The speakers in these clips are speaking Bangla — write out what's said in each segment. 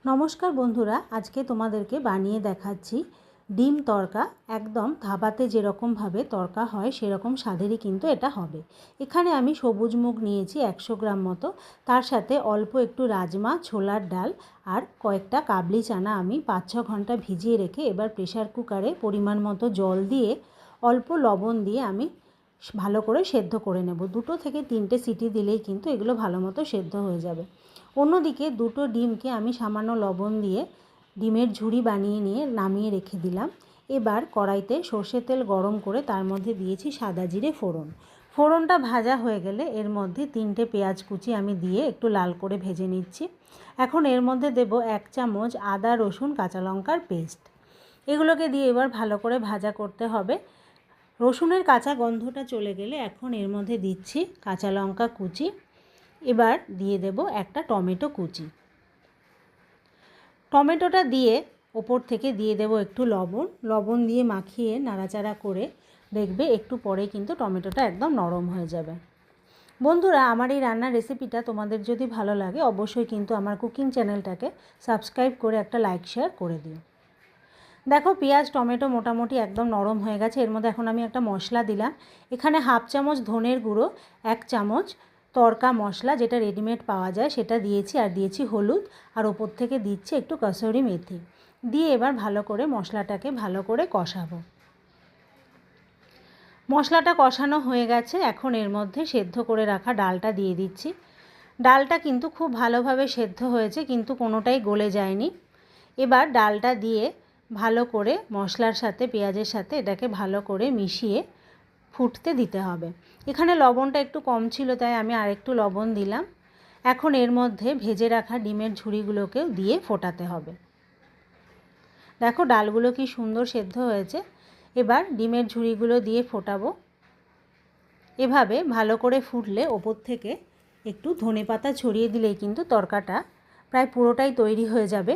নমস্কার বন্ধুরা, আজকে তোমাদেরকে বানিয়ে দেখাচ্ছি ডিম তড়কা। একদম ধাবাতে যেরকমভাবে তড়কা হয় সেরকম স্বাদেরই কিন্তু এটা হবে। এখানে আমি সবুজ মুগ নিয়েছি 100 গ্রাম মতো, তার সাথে অল্প একটু রাজমা, ছোলার ডাল আর কয়েকটা কাবলি চানা আমি 5-6 ঘন্টা ভিজিয়ে রেখে এবার প্রেসার কুকারে পরিমাণ মতো জল দিয়ে অল্প লবণ দিয়ে আমি ভালো করে সেদ্ধ করে নেব। 2 থেকে 3টে সিটি দিলেই কিন্তু এগুলো ভালো মতো সেদ্ধ হয়ে যাবে। অন্যদিকে 2টো ডিমকে আমি সামান্য লবণ দিয়ে ডিমের ঝুড়ি বানিয়ে নিয়ে নামিয়ে রেখে দিলাম। এবার কড়াইতে সর্ষের তেল গরম করে তার মধ্যে দিয়েছি সাদা জিরে ফোড়ন। ফোড়নটা ভাজা হয়ে গেলে এর মধ্যে 3টে পেঁয়াজ কুচি আমি দিয়ে একটু লাল করে ভেজে নিচ্ছি। এখন এর মধ্যে দেব 1 চামচ আদা রসুন কাঁচা লঙ্কার পেস্ট। এগুলোকে দিয়ে এবার ভালো করে ভাজা করতে হবে। রসুনের কাঁচা গন্ধটা চলে গেলে এখন এর মধ্যে দিচ্ছি কাঁচা লঙ্কা কুচি। এবার দিয়ে দেব একটা টমেটো কুচি। টমেটোটা দিয়ে ওপর থেকে দিয়ে দেব একটু লবণ দিয়ে মাখিয়ে নাড়াচাড়া করে দেখবে একটু পরে কিন্তু টমেটোটা একদম নরম হয়ে যাবে। বন্ধুরা, আমার এই রান্নার রেসিপিটা তোমাদের যদি ভালো লাগে অবশ্যই কিন্তু আমার কুকিং চ্যানেলটাকে সাবস্ক্রাইব করে একটা লাইক শেয়ার করে দিও। দেখো, পেঁয়াজ টমেটো মোটামুটি একদম নরম হয়ে গেছে। এর মধ্যে এখন আমি একটা মশলা দিলাম। এখানে 1/2 চামচ ধনের গুঁড়ো, 1 চামচ তড়কা মশলা যেটা রেডিমেড পাওয়া যায় সেটা দিয়েছি, আর দিয়েছি হলুদ, আর ওপর থেকে দিচ্ছি একটু কসুরি মেথি দিয়ে এবার ভালো করে মশলাটাকে ভালো করে কষাবো। মশলাটা কষানো হয়ে গেছে। এখন এর মধ্যে সেদ্ধ করে রাখা ডালটা দিয়ে দিচ্ছি। ডালটা কিন্তু খুব ভালোভাবে সেদ্ধ হয়েছে, কিন্তু কোনোটাই গলে যায়নি। এবার ডালটা দিয়ে ভালো করে মশলার সাথে পেঁয়াজের সাথে এটাকে ভালো করে মিশিয়ে ফুটতে দিতে হবে। এখানে লবণটা একটু কম ছিল তাই আমি আরেকটু লবণ দিলাম। এখন এর মধ্যে ভেজে রাখা ডিমের ঝুড়িগুলোকেও দিয়ে ফোটাতে হবে। দেখো, ডালগুলো কি সুন্দর সেদ্ধ হয়েছে। এবার ডিমের ঝুড়িগুলো দিয়ে ফোটাবো। এভাবে ভালো করে ফুটলে ওপর থেকে একটু ধনেপাতা ছড়িয়ে দিলেই কিন্তু তড়কাটা প্রায় পুরোটাই তৈরি হয়ে যাবে।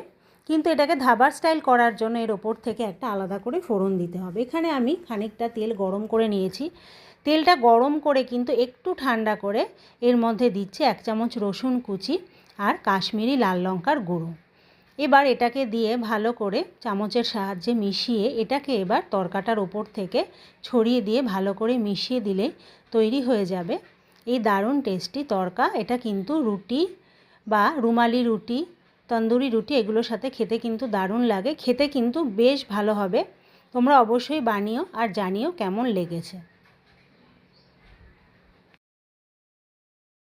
কিন্তু এটাকে ধাবার স্টাইল করার জন্য এর ওপর থেকে একটা আলাদা করে ফোড়ন দিতে হবে। এখানে আমি খানিকটা তেল গরম করে নিয়েছি। তেলটা গরম করে কিন্তু একটু ঠান্ডা করে এর মধ্যে দিচ্ছি 1 চামচ রসুন কুচি আর কাশ্মীরি লাল লঙ্কার গুঁড়ো। এবার এটাকে দিয়ে ভালো করে চামচের সাহায্যে মিশিয়ে এটাকে এবার তড়কাটার ওপর থেকে ছড়িয়ে দিয়ে ভালো করে মিশিয়ে দিলে তৈরি হয়ে যাবে এই দারুণ টেস্টি তড়কা। এটা কিন্তু রুটি বা রুমালি রুটি, তন্দুরি রুটি এগুলোর সাথে খেতে কিন্তু দারুণ লাগে। খেতে কিন্তু বেশ ভালো হবে। তোমরা অবশ্যই বানিও আর জানিও কেমন লেগেছে।